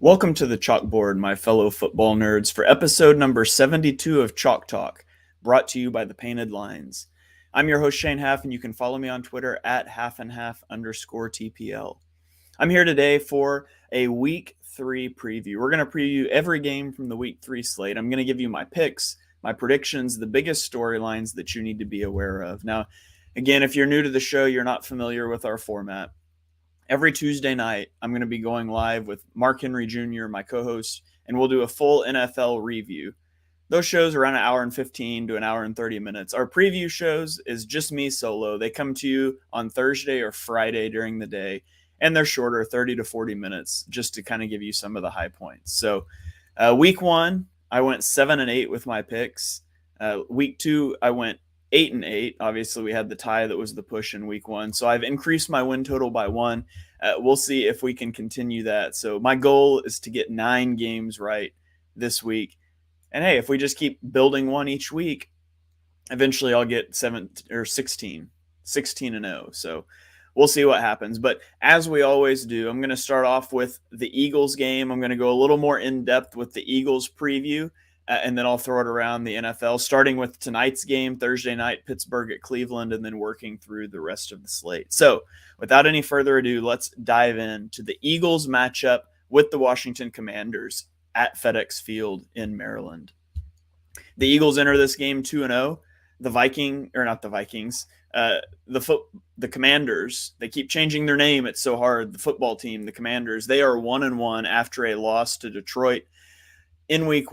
Welcome to the chalkboard, my fellow football nerds, for episode number 72 of Chalk Talk, brought to you by the Painted Lines. I'm your host, Shane Half, and you can follow me on Twitter at halfandhalf_TPL. I'm here today for a Week 3 preview. We're going to preview every game from the Week 3 slate. I'm going to give you my picks, my predictions, the biggest storylines that you need to be aware of. Now, again, if you're new to the show, you're not familiar with our format. Every Tuesday night, I'm going to be going live with Mark Henry Jr., my co-host, and we'll do a full NFL review. Those shows are around an hour and 15 to an hour and 30 minutes. Our preview shows is just me solo. They come to you on Thursday or Friday during the day, and they're shorter, 30 to 40 minutes, just to kind of give you some of the high points. So week 1, I went 7-8 with my picks. Week 2, I went 8-8. Obviously, we had the tie that was the push in week 1. So I've increased my win total by 1. We'll see if we can continue that. So my goal is to get 9 games right this week. And hey, if we just keep building one each week, eventually I'll get 16-0. So we'll see what happens. But as we always do, I'm going to start off with the Eagles game. I'm going to go a little more in depth with the Eagles preview. And then I'll throw it around the NFL, starting with tonight's game, Thursday night, Pittsburgh at Cleveland, and then working through the rest of the slate. So without any further ado, let's dive into the Eagles matchup with the Washington Commanders at FedEx Field in Maryland. The Eagles enter this game 2-0. The Commanders, they keep changing their name. It's so hard. The football team, the Commanders, they are 1-1 after a loss to Detroit in week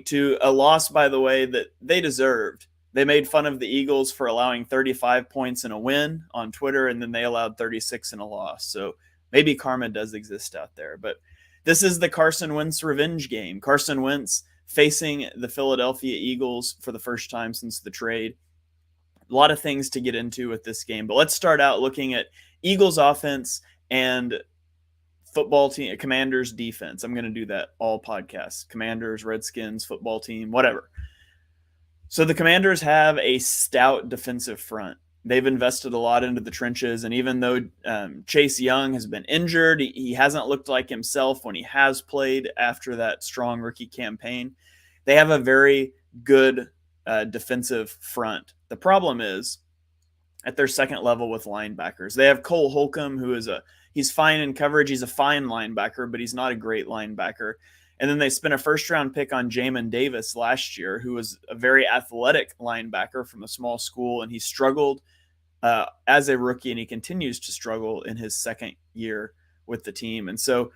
2, a loss, by the way, that they deserved. They made fun of the Eagles for allowing 35 points in a win on Twitter, and then they allowed 36 in a loss. So maybe karma does exist out there. But this is the Carson Wentz revenge game. Carson Wentz facing the Philadelphia Eagles for the first time since the trade. A lot of things to get into with this game. But let's start out looking at Eagles offense and football team, Commanders defense. I'm going to do that all podcasts. Commanders, Redskins, football team, whatever. So the Commanders have a stout defensive front. They've invested a lot into the trenches, and even though Chase Young has been injured, he hasn't looked like himself when he has played after that strong rookie campaign. They have a very good defensive front. The problem is at their second level with linebackers. They have Cole Holcomb, who is he's fine in coverage. He's a fine linebacker, but he's not a great linebacker. And then they spent a first-round pick on Jamin Davis last year, who was a very athletic linebacker from a small school, and he struggled as a rookie, and he continues to struggle in his second year with the team. And so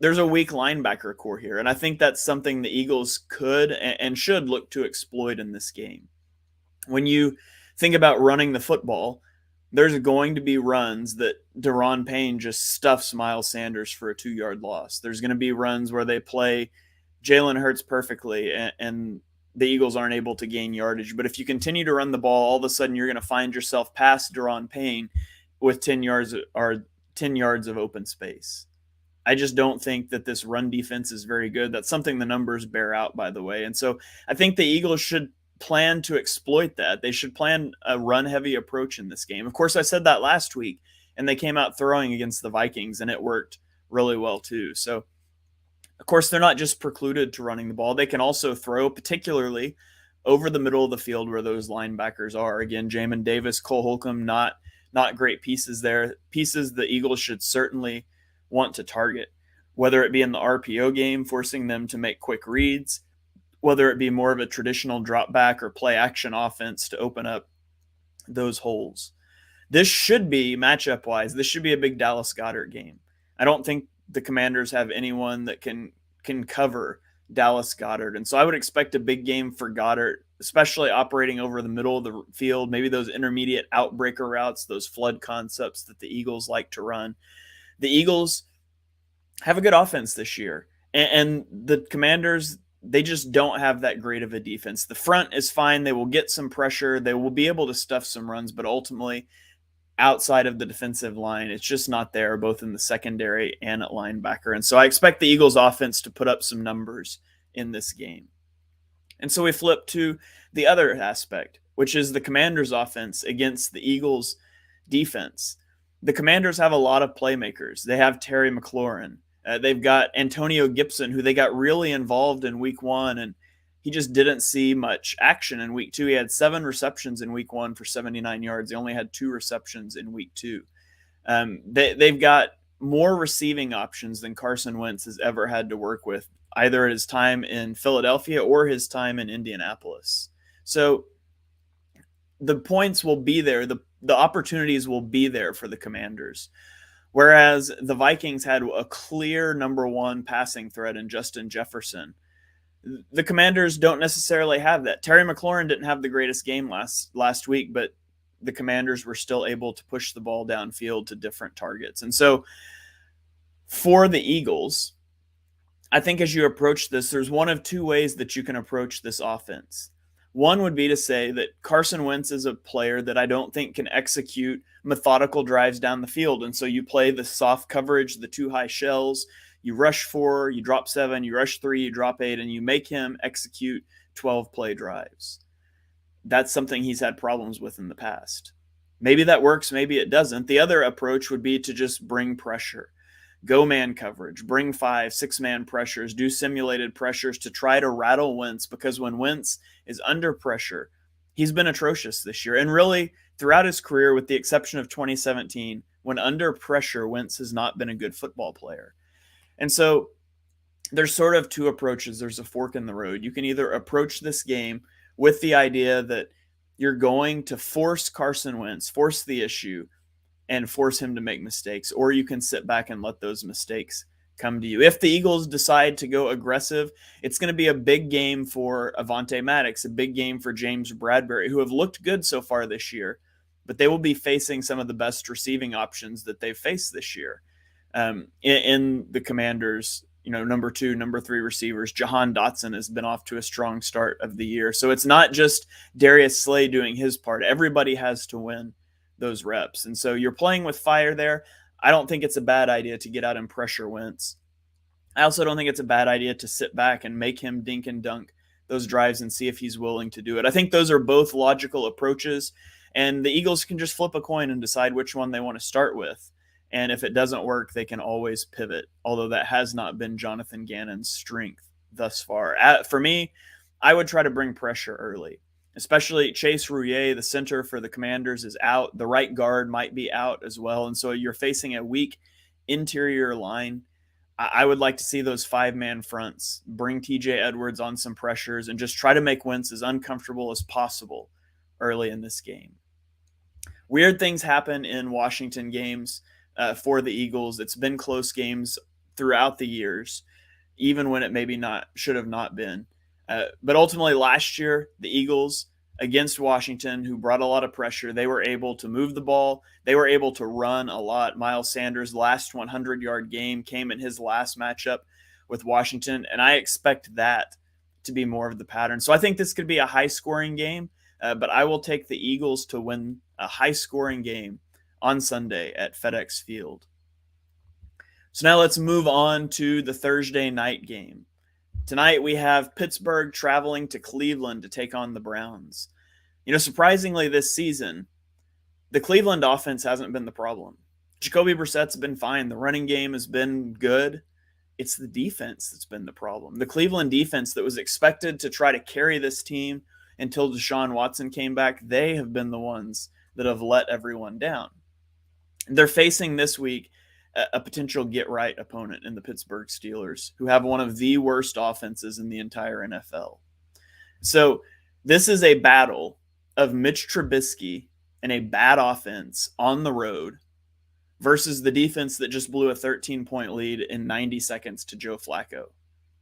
there's a weak linebacker core here, and I think that's something the Eagles could and should look to exploit in this game. When you think about running the football, there's going to be runs that Daron Payne just stuffs Miles Sanders for a 2-yard loss. There's going to be runs where they play Jalen Hurts perfectly and the Eagles aren't able to gain yardage. But if you continue to run the ball, all of a sudden you're going to find yourself past Daron Payne with 10 yards of open space. I just don't think that this run defense is very good. That's something the numbers bear out, by the way. And so I think the Eagles should plan to exploit that. They should plan a run-heavy approach in this game. Of course, I said that last week, and they came out throwing against the Vikings, and it worked really well too. So, of course, they're not just precluded to running the ball. They can also throw, particularly over the middle of the field where those linebackers are. Again, Jamin Davis, Cole Holcomb, not great pieces there. Pieces the Eagles should certainly want to target, whether it be in the RPO game, forcing them to make quick reads, whether it be more of a traditional drop back or play action offense to open up those holes. This should be, matchup wise, this should be a big Dallas Goedert game. I don't think the Commanders have anyone that can cover Dallas Goedert. And so I would expect a big game for Goedert, especially operating over the middle of the field, maybe those intermediate outbreaker routes, those flood concepts that the Eagles like to run. The Eagles have a good offense this year, and the Commanders, they just don't have that great of a defense. The front is fine. They will get some pressure. They will be able to stuff some runs, but ultimately, outside of the defensive line, it's just not there, both in the secondary and at linebacker. And so I expect the Eagles offense to put up some numbers in this game. And so we flip to the other aspect, which is the Commanders offense against the Eagles defense. The Commanders have a lot of playmakers. They have Terry McLaurin They've got Antonio Gibson, who they got really involved in week 1, and he just didn't see much action in week 2. He had 7 receptions in week 1 for 79 yards. He only had 2 receptions in week 2. They've got more receiving options than Carson Wentz has ever had to work with, either at his time in Philadelphia or his time in Indianapolis. So the points will be there. The opportunities will be there for the Commanders. Whereas the Vikings had a clear number 1 passing threat in Justin Jefferson. The Commanders don't necessarily have that. Terry McLaurin didn't have the greatest game last week, but the Commanders were still able to push the ball downfield to different targets. And so for the Eagles, I think as you approach this, there's one of 2 ways that you can approach this offense. One would be to say that Carson Wentz is a player that I don't think can execute methodical drives down the field. And so you play the soft coverage, the 2 high shells, you rush 4, you drop 7, you rush 3, you drop 8, and you make him execute 12-play drives. That's something he's had problems with in the past. Maybe that works, maybe it doesn't. The other approach would be to just bring pressure. Go man coverage, bring 5, 6-man pressures, do simulated pressures to try to rattle Wentz, because when Wentz is under pressure, he's been atrocious this year. And really, throughout his career, with the exception of 2017, when under pressure, Wentz has not been a good football player. And so there's sort of 2 approaches. There's a fork in the road. You can either approach this game with the idea that you're going to force Carson Wentz, force the issue, and force him to make mistakes, or you can sit back and let those mistakes come to you. If the Eagles decide to go aggressive, it's going to be a big game for Avonte Maddox, a big game for James Bradberry, who have looked good so far this year, but they will be facing some of the best receiving options that they've faced this year. In the Commanders, number 2, number 3 receivers, Jahan Dotson has been off to a strong start of the year. So it's not just Darius Slay doing his part. Everybody has to win those reps. And so you're playing with fire there. I don't think it's a bad idea to get out and pressure Wentz. I also don't think it's a bad idea to sit back and make him dink and dunk those drives and see if he's willing to do it. I think those are both logical approaches, and the Eagles can just flip a coin and decide which one they want to start with. And if it doesn't work, they can always pivot, although that has not been Jonathan Gannon's strength thus far. For me, I would try to bring pressure early, especially Chase Roullier, the center for the Commanders, is out. The right guard might be out as well. And so you're facing a weak interior line. I would like to see those 5-man fronts, bring TJ Edwards on some pressures, and just try to make Wentz as uncomfortable as possible early in this game. Weird things happen in Washington games for the Eagles. It's been close games throughout the years, even when it maybe should have not been. But ultimately last year, the Eagles against Washington, who brought a lot of pressure, they were able to move the ball. They were able to run a lot. Miles Sanders' last 100-yard game came in his last matchup with Washington, and I expect that to be more of the pattern. So I think this could be a high-scoring game, but I will take the Eagles to win a high-scoring game on Sunday at FedEx Field. So now let's move on to the Thursday night game. Tonight we have Pittsburgh traveling to Cleveland to take on the Browns. Surprisingly this season, the Cleveland offense hasn't been the problem. Jacoby Brissett's been fine. The running game has been good. It's the defense that's been the problem. The Cleveland defense that was expected to try to carry this team until Deshaun Watson came back, they have been the ones that have let everyone down. They're facing this week a potential get-right opponent in the Pittsburgh Steelers, who have one of the worst offenses in the entire NFL. So this is a battle of Mitch Trubisky and a bad offense on the road versus the defense that just blew a 13-point lead in 90 seconds to Joe Flacco.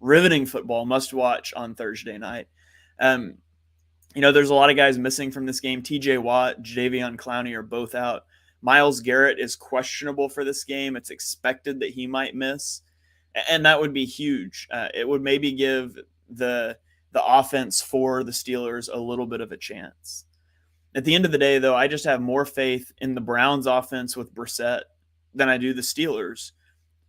Riveting football, must watch on Thursday night. There's a lot of guys missing from this game. TJ Watt, Jadeveon Clowney are both out. Myles Garrett is questionable for this game. It's expected that he might miss, and that would be huge. It would maybe give the offense for the Steelers a little bit of a chance. At the end of the day, though, I just have more faith in the Browns offense with Brissett than I do the Steelers,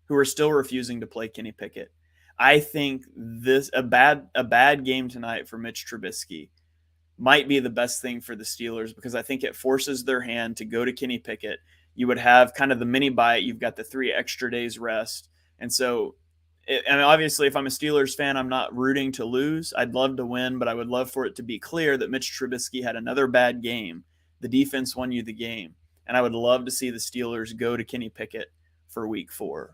who are still refusing to play Kenny Pickett. I think a bad game tonight for Mitch Trubisky might be the best thing for the Steelers, because I think it forces their hand to go to Kenny Pickett. You would have kind of the mini bye. You've got the 3 extra days rest, And so, and obviously, if I'm a Steelers fan, I'm not rooting to lose. I'd love to win, but I would love for it to be clear that Mitch Trubisky had another bad game. The defense won you the game. And I would love to see the Steelers go to Kenny Pickett for week 4.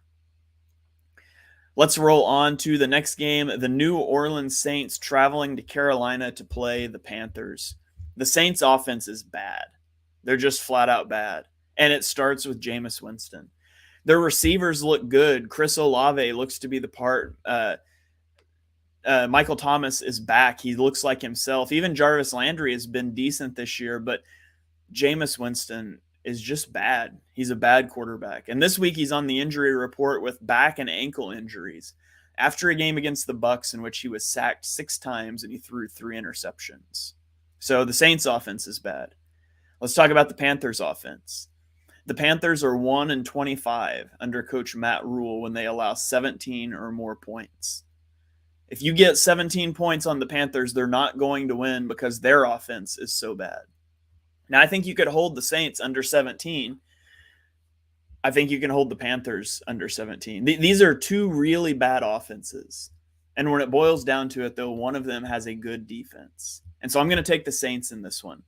Let's roll on to the next game. The New Orleans Saints traveling to Carolina to play the Panthers. The Saints offense is bad. They're just flat out bad. And it starts with Jameis Winston. Their receivers look good. Chris Olave looks to be the part. Michael Thomas is back. He looks like himself. Even Jarvis Landry has been decent this year, but Jameis Winston is just bad. He's a bad quarterback. And this week he's on the injury report with back and ankle injuries after a game against the Bucs in which he was sacked 6 times and he threw 3 interceptions. So the Saints offense is bad. Let's talk about the Panthers offense. The Panthers are 1-25 under coach Matt Rule when they allow 17 or more points. If you get 17 points on the Panthers, they're not going to win because their offense is so bad. Now, I think you could hold the Saints under 17. I think you can hold the Panthers under 17. These are 2 really bad offenses. And when it boils down to it, though, one of them has a good defense. And so I'm going to take the Saints in this one.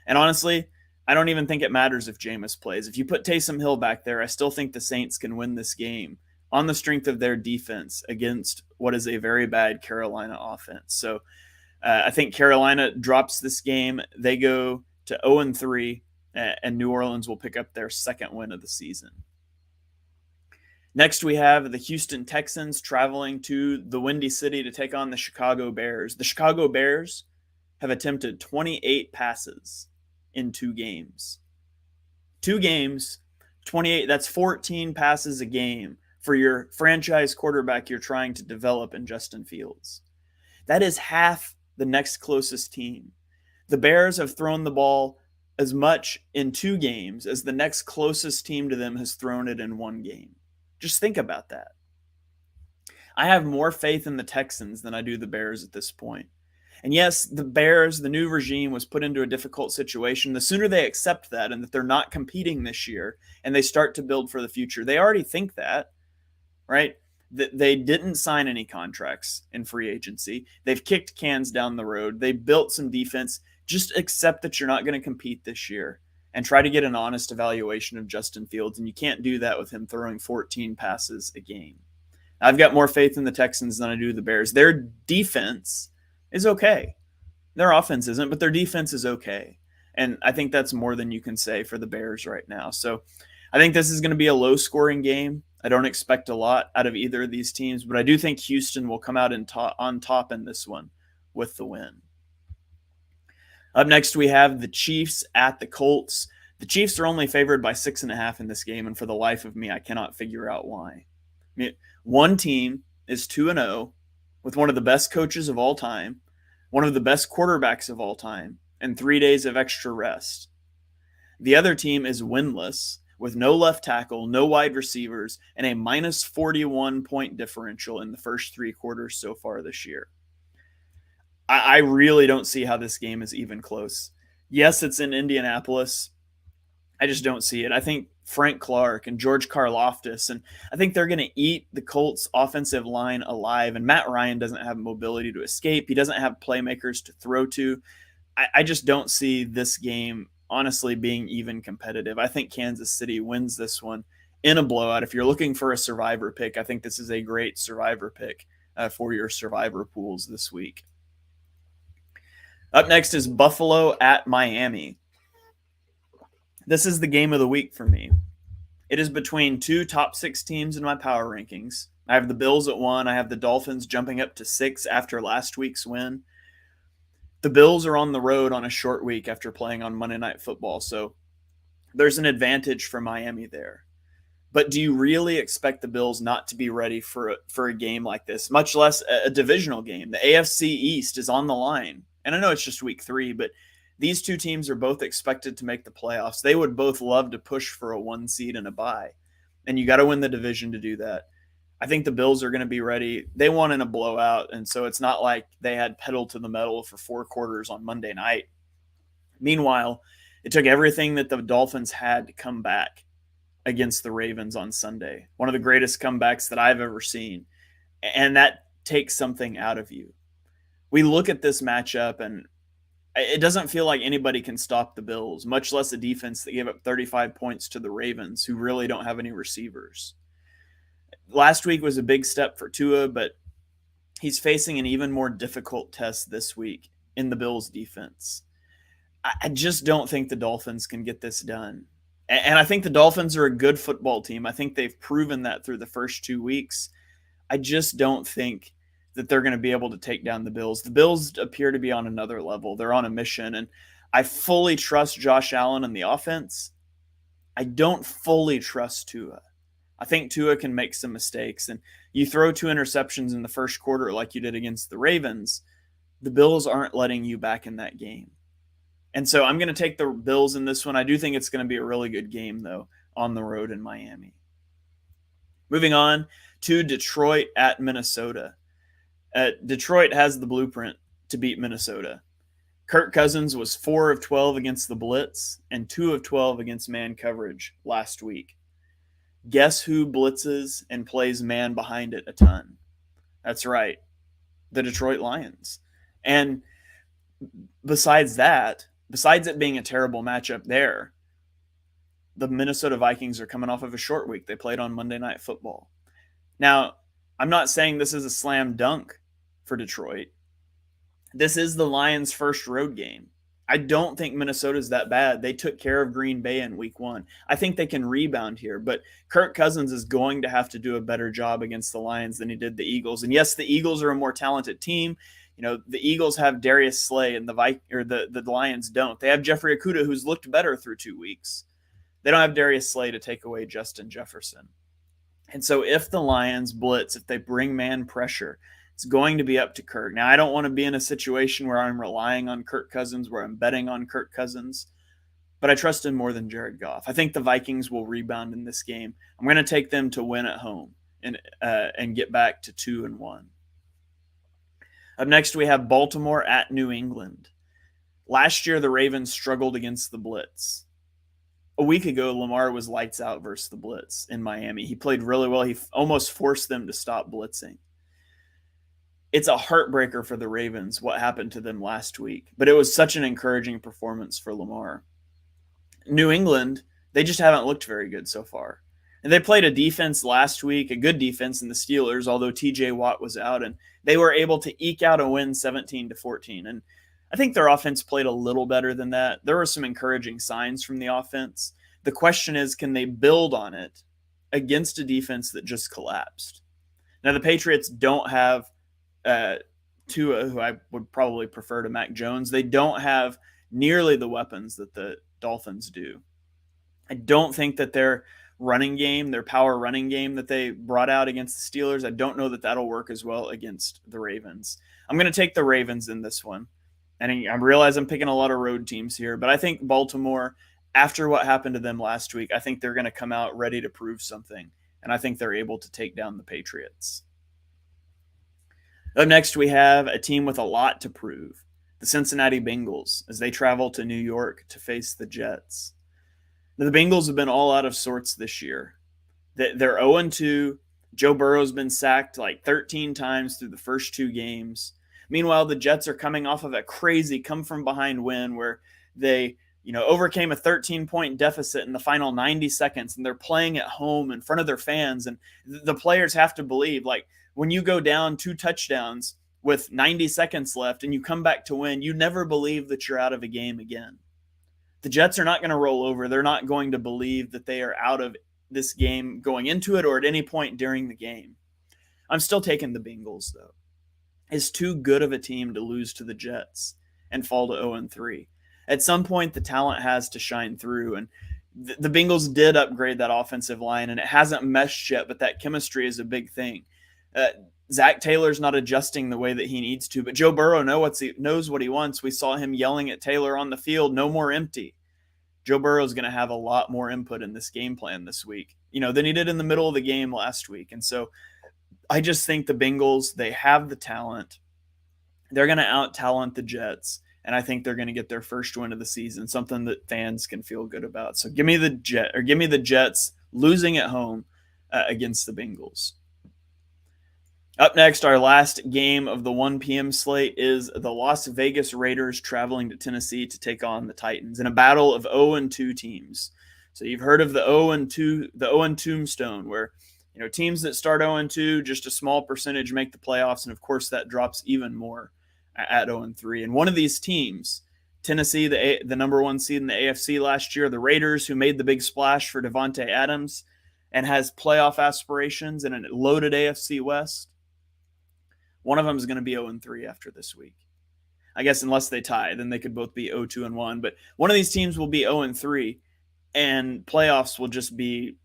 And honestly, I don't even think it matters if Jameis plays. If you put Taysom Hill back there, I still think the Saints can win this game on the strength of their defense against what is a very bad Carolina offense. So I think Carolina drops this game. They go to 0-3, and New Orleans will pick up their second win of the season. Next, we have the Houston Texans traveling to the Windy City to take on the Chicago Bears. The Chicago Bears have attempted 28 passes in 2 games. 2 games, 28, that's 14 passes a game for your franchise quarterback you're trying to develop in Justin Fields. That is half the next closest team. The Bears have thrown the ball as much in 2 games as the next closest team to them has thrown it in 1 game. Just think about that. I have more faith in the Texans than I do the Bears at this point. And yes, the Bears, the new regime, was put into a difficult situation. The sooner they accept that and that they're not competing this year and they start to build for the future, they already think that, right? They didn't sign any contracts in free agency. They've kicked cans down the road. They built some defense. Just accept that you're not going to compete this year and try to get an honest evaluation of Justin Fields. And you can't do that with him throwing 14 passes a game. I've got more faith in the Texans than I do the Bears. Their defense is okay. Their offense isn't, but their defense is okay. And I think that's more than you can say for the Bears right now. So I think this is going to be a low-scoring game. I don't expect a lot out of either of these teams, but I do think Houston will come out on top in this one with the win. Up next, we have the Chiefs at the Colts. The Chiefs are only favored by 6.5 in this game, and for the life of me, I cannot figure out why. I mean, one team is 2-0 with one of the best coaches of all time, one of the best quarterbacks of all time, and 3 days of extra rest. The other team is winless with no left tackle, no wide receivers, and a minus 41 point differential in the first 3 quarters so far this year. I really don't see how this game is even close. Yes, it's in Indianapolis. I just don't see it. I think Frank Clark and George Karlaftis, and I think they're going to eat the Colts offensive line alive, and Matt Ryan doesn't have mobility to escape. He doesn't have playmakers to throw to. I just don't see this game, honestly, being even competitive. I think Kansas City wins this one in a blowout. If you're looking for a survivor pick, I think this is a great survivor pick for your survivor pools this week. Up next is Buffalo at Miami. This is the game of the week for me. It is between 2 top 6 teams in my power rankings. I have the Bills at 1. I have the Dolphins jumping up to 6 after last week's win. The Bills are on the road on a short week after playing on Monday Night Football, so there's an advantage for Miami there. But do you really expect the Bills not to be ready for a game like this, much less a divisional game? The AFC East is on the line. And I know it's just week 3, but these 2 teams are both expected to make the playoffs. They would both love to push for a 1 seed and a bye. And you got to win the division to do that. I think the Bills are going to be ready. They won in a blowout, and so it's not like they had pedal to the metal for 4 quarters on Monday night. Meanwhile, it took everything that the Dolphins had to come back. against the Ravens on Sunday. One of the greatest comebacks that I've ever seen. And that takes something out of you. We look at this matchup and it doesn't feel like anybody can stop the Bills, much less a defense that gave up 35 points to the Ravens, who really don't have any receivers. Last week was a big step for Tua, but he's facing an even more difficult test this week in the Bills defense. I just don't think the Dolphins can get this done. And I think the Dolphins are a good football team. I think they've proven that through the first 2 weeks. I just don't think that they're going to be able to take down the Bills. The Bills appear to be on another level. They're on a mission. And I fully trust Josh Allen and the offense. I don't fully trust Tua. I think Tua can make some mistakes. And you throw 2 interceptions in the first quarter like you did against the Ravens, the Bills aren't letting you back in that game. And so I'm going to take the Bills in this one. I do think it's going to be a really good game, though, on the road in Miami. Moving on to Detroit at Minnesota. Detroit has the blueprint to beat Minnesota. Kirk Cousins was 4 of 12 against the blitz and 2 of 12 against man coverage last week. Guess who blitzes and plays man behind it a ton? That's right, the Detroit Lions. And besides it being a terrible matchup there, the Minnesota Vikings are coming off of a short week. They played on Monday Night Football. Now, I'm not saying this is a slam dunk for Detroit. This is the Lions' first road game. I don't think Minnesota's that bad. They took care of Green Bay in week 1. I think they can rebound here, but Kirk Cousins is going to have to do a better job against the Lions than he did the Eagles. And yes, the Eagles are a more talented team. You know, the Eagles have Darius Slay and the Lions don't. They have Jeffrey Okudah, who's looked better through 2 weeks. They don't have Darius Slay to take away Justin Jefferson. And so if the Lions blitz, if they bring man pressure, it's going to be up to Kirk. Now, I don't want to be in a situation where I'm relying on Kirk Cousins, where I'm betting on Kirk Cousins, but I trust him more than Jared Goff. I think the Vikings will rebound in this game. I'm going to take them to win at home and get back to 2-1. Up next, we have Baltimore at New England. Last year, the Ravens struggled against the blitz. A week ago, Lamar was lights out versus the blitz in Miami. He played really well. He almost forced them to stop blitzing. It's a heartbreaker for the Ravens what happened to them last week, but it was such an encouraging performance for Lamar. New England, they just haven't looked very good so far. And they played a defense last week, a good defense in the Steelers, although TJ Watt was out, and they were able to eke out a win 17-14. And I think their offense played a little better than that. There were some encouraging signs from the offense. The question is, can they build on it against a defense that just collapsed? Now, the Patriots don't have Tua, who I would probably prefer to Mac Jones. They don't have nearly the weapons that the Dolphins do. I don't think that their running game, their power running game that they brought out against the Steelers, I don't know that that'll work as well against the Ravens. I'm going to take the Ravens in this one. And I realize I'm picking a lot of road teams here, but I think Baltimore, after what happened to them last week, I think they're going to come out ready to prove something. And I think they're able to take down the Patriots. Up next, we have a team with a lot to prove, the Cincinnati Bengals, as they travel to New York to face the Jets. Now, the Bengals have been all out of sorts this year. They're 0-2. Joe Burrow's been sacked like 13 times through the first 2 games. Meanwhile, the Jets are coming off of a crazy come-from-behind win where they overcame a 13-point deficit in the final 90 seconds, and they're playing at home in front of their fans. And the players have to believe, like, when you go down 2 touchdowns with 90 seconds left and you come back to win, you never believe that you're out of a game again. The Jets are not going to roll over. They're not going to believe that they are out of this game going into it or at any point during the game. I'm still taking the Bengals, though. It's too good of a team to lose to the Jets and fall to 0-3. At some point, the talent has to shine through, and the Bengals did upgrade that offensive line, and it hasn't meshed yet, but that chemistry is a big thing. Zach Taylor's not adjusting the way that he needs to, but Joe Burrow knows what he wants. We saw him yelling at Taylor on the field, "No more empty." Joe Burrow is going to have a lot more input in this game plan this week, than he did in the middle of the game last week. And so I just think the Bengals, they have the talent. They're going to out-talent the Jets, and I think they're going to get their first win of the season, something that fans can feel good about. So give me the Jets losing at home against the Bengals. Up next, our last game of the 1 p.m. slate is the Las Vegas Raiders traveling to Tennessee to take on the Titans in a battle of 0-2 teams. So you've heard of the 0-2, the 0 tombstone, where teams that start 0-2, just a small percentage make the playoffs, and of course that drops even more at 0-3. And one of these teams, Tennessee, the number 1 seed in the AFC last year, the Raiders, who made the big splash for Davante Adams and has playoff aspirations in a loaded AFC West. One of them is going to be 0-3 after this week. I guess unless they tie, then they could both be 0-2-1. But one of these teams will be 0-3, and playoffs will just be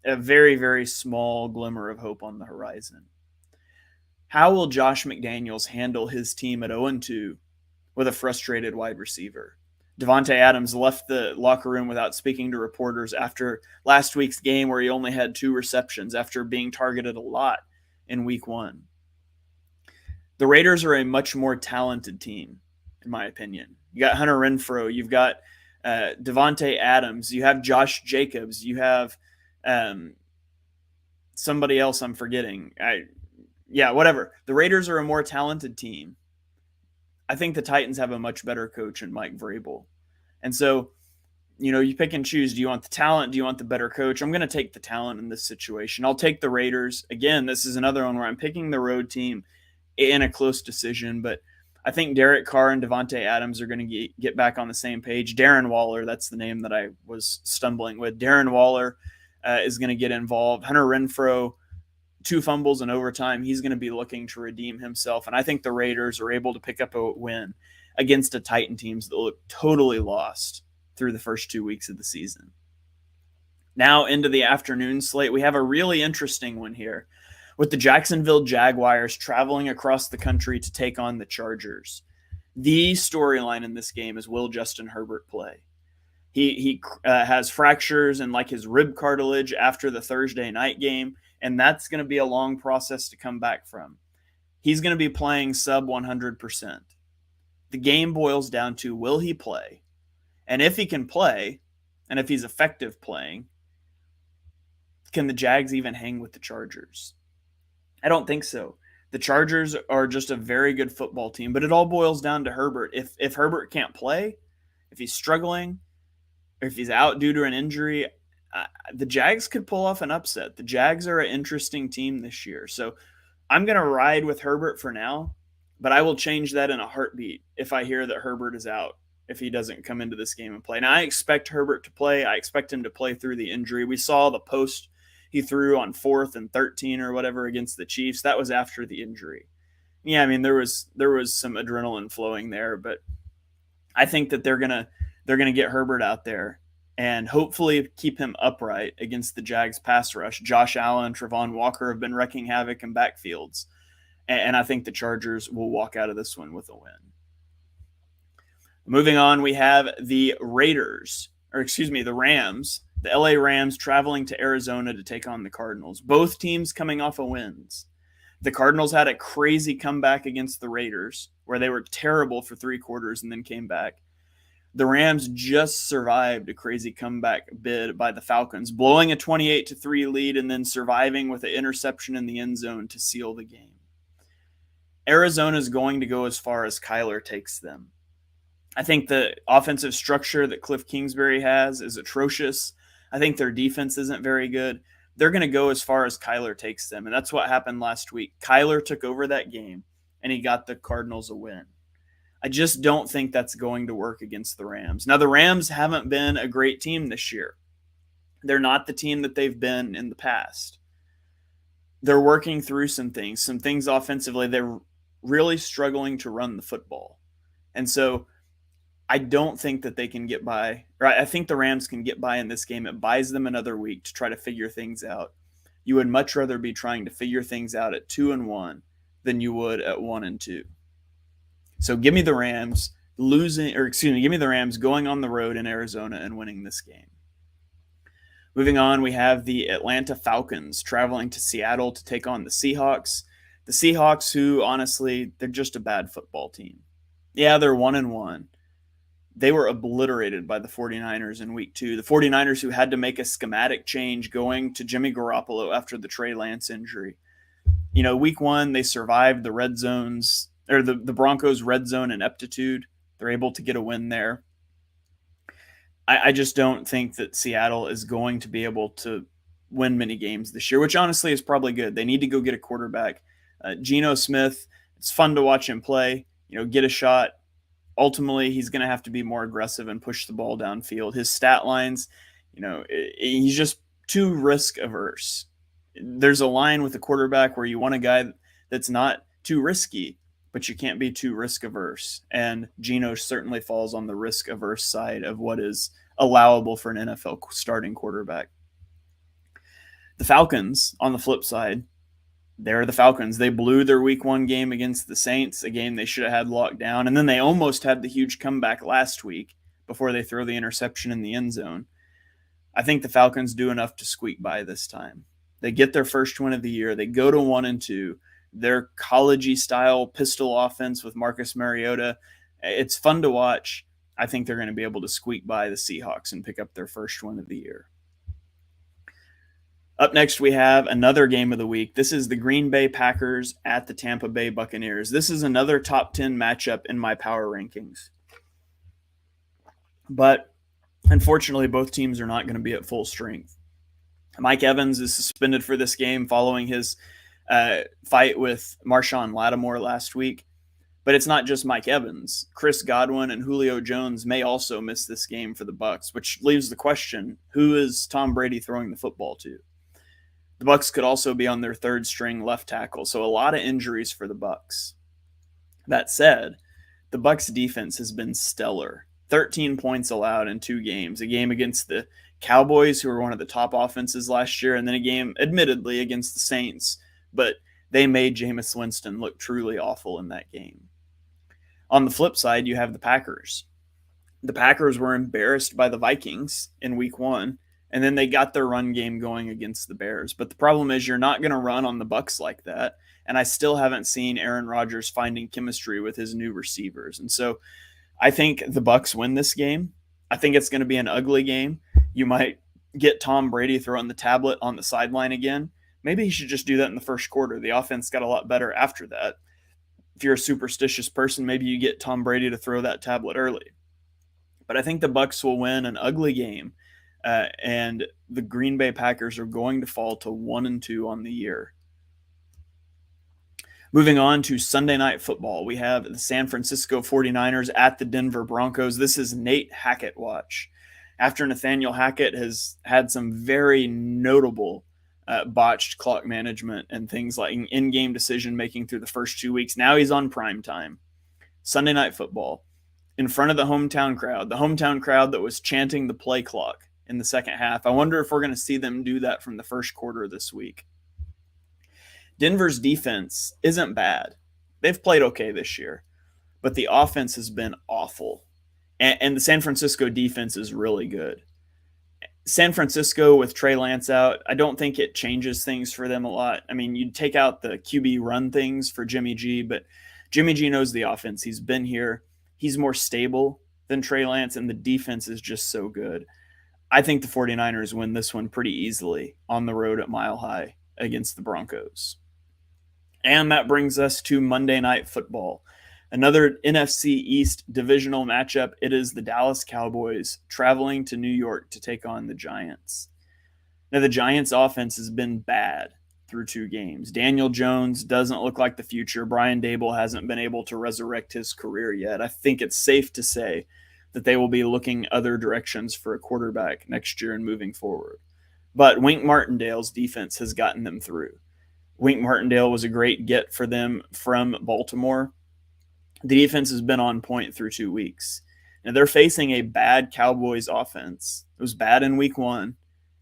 a very, very small glimmer of hope on the horizon. How will Josh McDaniels handle his team at 0-2 with a frustrated wide receiver? Davante Adams left the locker room without speaking to reporters after last week's game, where he only had 2 receptions after being targeted a lot in week 1. The Raiders are a much more talented team, in my opinion. You got Hunter Renfrow, you've got Davante Adams, you have Josh Jacobs, you have somebody else I'm forgetting. Whatever. The Raiders are a more talented team. I think the Titans have a much better coach in Mike Vrabel. And so, you pick and choose. Do you want the talent? Do you want the better coach? I'm going to take the talent in this situation. I'll take the Raiders. Again, this is another one where I'm picking the road team in a close decision, but I think Derek Carr and Davante Adams are going to get back on the same page. Darren Waller, that's the name that I was stumbling with. Darren Waller is going to get involved. Hunter Renfrow, 2 fumbles in overtime. He's going to be looking to redeem himself, and I think the Raiders are able to pick up a win against a Titan team that look totally lost through the first 2 weeks of the season. Now into the afternoon slate, we have a really interesting one here, with the Jacksonville Jaguars traveling across the country to take on the Chargers. The storyline in this game is, will Justin Herbert play? He has fractures in his rib cartilage after the Thursday night game, and that's going to be a long process to come back from. He's going to be playing sub 100%. The game boils down to, will he play? And if he can play, and if he's effective playing, can the Jags even hang with the Chargers? I don't think so. The Chargers are just a very good football team, but it all boils down to Herbert. If Herbert can't play, if he's struggling, or if he's out due to an injury, the Jags could pull off an upset. The Jags are an interesting team this year. So I'm going to ride with Herbert for now, but I will change that in a heartbeat if I hear that Herbert is out, if he doesn't come into this game and play. Now, I expect Herbert to play. I expect him to play through the injury. We saw the post he threw on 4th and 13 or whatever against the Chiefs. That was after the injury. Yeah, I mean, there was some adrenaline flowing there, but I think that they're gonna get Herbert out there and hopefully keep him upright against the Jags pass rush. Josh Allen, Travon Walker have been wrecking havoc in backfields, and I think the Chargers will walk out of this one with a win. Moving on, we have the Rams, the LA Rams traveling to Arizona to take on the Cardinals. Both teams coming off of wins. The Cardinals had a crazy comeback against the Raiders, where they were terrible for 3 quarters and then came back. The Rams just survived a crazy comeback bid by the Falcons, blowing a 28-3 lead and then surviving with an interception in the end zone to seal the game. Arizona is going to go as far as Kyler takes them. I think the offensive structure that Cliff Kingsbury has is atrocious. I think their defense isn't very good. They're going to go as far as Kyler takes them, and that's what happened last week. Kyler took over that game, and he got the Cardinals a win. I just don't think that's going to work against the Rams. Now, the Rams haven't been a great team this year. They're not the team that they've been in the past. They're working through some things offensively. They're really struggling to run the football. And so I don't think that they can get by. Or I think the Rams can get by in this game. It buys them another week to try to figure things out. You would much rather be trying to figure things out at 2-1 than you would at 1-2. So give me the Rams give me the Rams going on the road in Arizona and winning this game. Moving on, we have the Atlanta Falcons traveling to Seattle to take on the Seahawks. The Seahawks, who honestly, they're just a bad football team. Yeah, they're 1-1. They were obliterated by the 49ers in week 2. The 49ers, who had to make a schematic change going to Jimmy Garoppolo after the Trey Lance injury. Week 1, they survived the red zones, or the Broncos' red zone ineptitude. They're able to get a win there. I just don't think that Seattle is going to be able to win many games this year, which honestly is probably good. They need to go get a quarterback. Geno Smith, it's fun to watch him play, get a shot. Ultimately, he's going to have to be more aggressive and push the ball downfield. His stat lines, he's just too risk averse. There's a line with a quarterback where you want a guy that's not too risky, but you can't be too risk averse. And Geno certainly falls on the risk averse side of what is allowable for an NFL starting quarterback. The Falcons, on the flip side, they're the Falcons. They blew their week 1 game against the Saints, a game they should have had locked down. And then they almost had the huge comeback last week before they throw the interception in the end zone. I think the Falcons do enough to squeak by this time. They get their first win of the year. They go to 1-2. Their college-y style pistol offense with Marcus Mariota. It's fun to watch. I think they're going to be able to squeak by the Seahawks and pick up their first win of the year. Up next, we have another game of the week. This is the Green Bay Packers at the Tampa Bay Buccaneers. This is another top 10 matchup in my power rankings. But unfortunately, both teams are not going to be at full strength. Mike Evans is suspended for this game following his fight with Marshawn Lattimore last week. But it's not just Mike Evans. Chris Godwin and Julio Jones may also miss this game for the Bucs, which leaves the question, who is Tom Brady throwing the football to? The Bucs could also be on their third string left tackle, so a lot of injuries for the Bucs. That said, the Bucs defense has been stellar. 13 points allowed in 2 games, a game against the Cowboys, who were one of the top offenses last year, and then a game, admittedly, against the Saints, but they made Jameis Winston look truly awful in that game. On the flip side, you have the Packers. The Packers were embarrassed by the Vikings in week 1, and then they got their run game going against the Bears. But the problem is you're not going to run on the Bucs like that, and I still haven't seen Aaron Rodgers finding chemistry with his new receivers. And so I think the Bucs win this game. I think it's going to be an ugly game. You might get Tom Brady throwing the tablet on the sideline again. Maybe he should just do that in the first quarter. The offense got a lot better after that. If you're a superstitious person, maybe you get Tom Brady to throw that tablet early. But I think the Bucs will win an ugly game, and the Green Bay Packers are going to fall to 1-2 on the year. Moving on to Sunday Night Football, we have the San Francisco 49ers at the Denver Broncos. This is Nate Hackett watch. After Nathaniel Hackett has had some very notable botched clock management and things like in-game decision-making through the first 2 weeks, now he's on prime time. Sunday Night Football, in front of the hometown crowd that was chanting the play clock in the second half. I wonder if we're going to see them do that from the first quarter this week. Denver's defense isn't bad. They've played okay this year, but the offense has been awful. And the San Francisco defense is really good. San Francisco with Trey Lance out, I don't think it changes things for them a lot. I mean, you'd take out the QB run things for Jimmy G, but Jimmy G knows the offense. He's been here. He's more stable than Trey Lance, and the defense is just so good. I think the 49ers win this one pretty easily on the road at Mile High against the Broncos. And that brings us to Monday Night Football. Another NFC East divisional matchup. It is the Dallas Cowboys traveling to New York to take on the Giants. Now, the Giants' offense has been bad through 2 games. Daniel Jones doesn't look like the future. Brian Daboll hasn't been able to resurrect his career yet. I think it's safe to say that they will be looking other directions for a quarterback next year and moving forward. But Wink Martindale's defense has gotten them through. Wink Martindale was a great get for them from Baltimore. The defense has been on point through 2 weeks. Now they're facing a bad Cowboys offense. It was bad in week 1,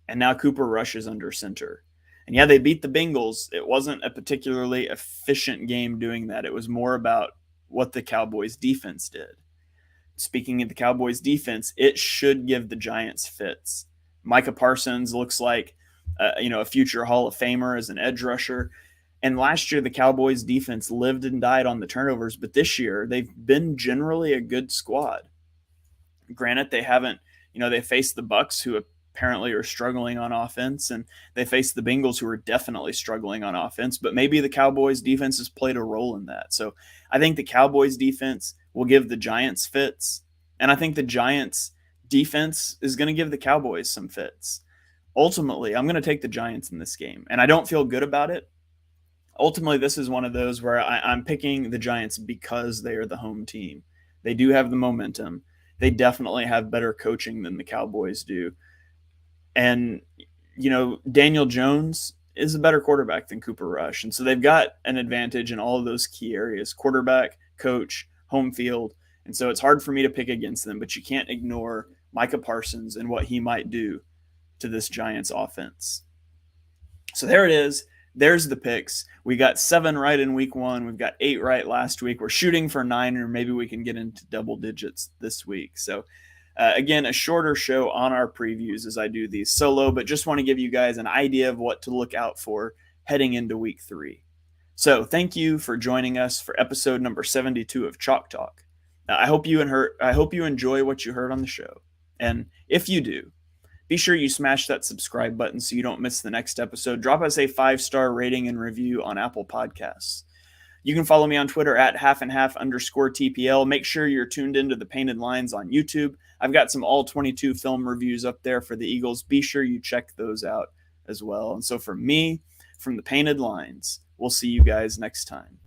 and now Cooper Rush is under center. And yeah, they beat the Bengals. It wasn't a particularly efficient game doing that. It was more about what the Cowboys defense did. Speaking of the Cowboys defense, it should give the Giants fits. Micah Parsons looks like a future Hall of Famer as an edge rusher. And last year, the Cowboys defense lived and died on the turnovers, but this year they've been generally a good squad. Granted, they haven't, they faced the Bucks, who apparently are struggling on offense, and they faced the Bengals, who are definitely struggling on offense, but maybe the Cowboys defense has played a role in that. So I think the Cowboys defense will give the Giants fits, and I think the Giants defense is going to give the Cowboys some fits. Ultimately, I'm going to take the Giants in this game, and I don't feel good about it. Ultimately, this is one of those where I'm picking the Giants because they are the home team. They do have the momentum. They definitely have better coaching than the Cowboys do. And, Daniel Jones is a better quarterback than Cooper Rush. And so they've got an advantage in all of those key areas: quarterback, coach, home field. And so it's hard for me to pick against them, but you can't ignore Micah Parsons and what he might do to this Giants offense. So there it is. There's the picks. We got 7 right in week 1. We've got 8 right last week. We're shooting for 9, or maybe we can get into double digits this week. So again, a shorter show on our previews as I do these solo, but just want to give you guys an idea of what to look out for heading into week 3. So thank you for joining us for episode number 72 of Chalk Talk. I hope you enjoy what you heard on the show. And if you do, be sure you smash that subscribe button so you don't miss the next episode. Drop us a 5-star rating and review on Apple Podcasts. You can follow me on Twitter at @halfandhalf_TPL. Make sure you're tuned into the Painted Lines on YouTube. I've got some all 22 film reviews up there for the Eagles. Be sure you check those out as well. And so from me, from the Painted Lines, we'll see you guys next time.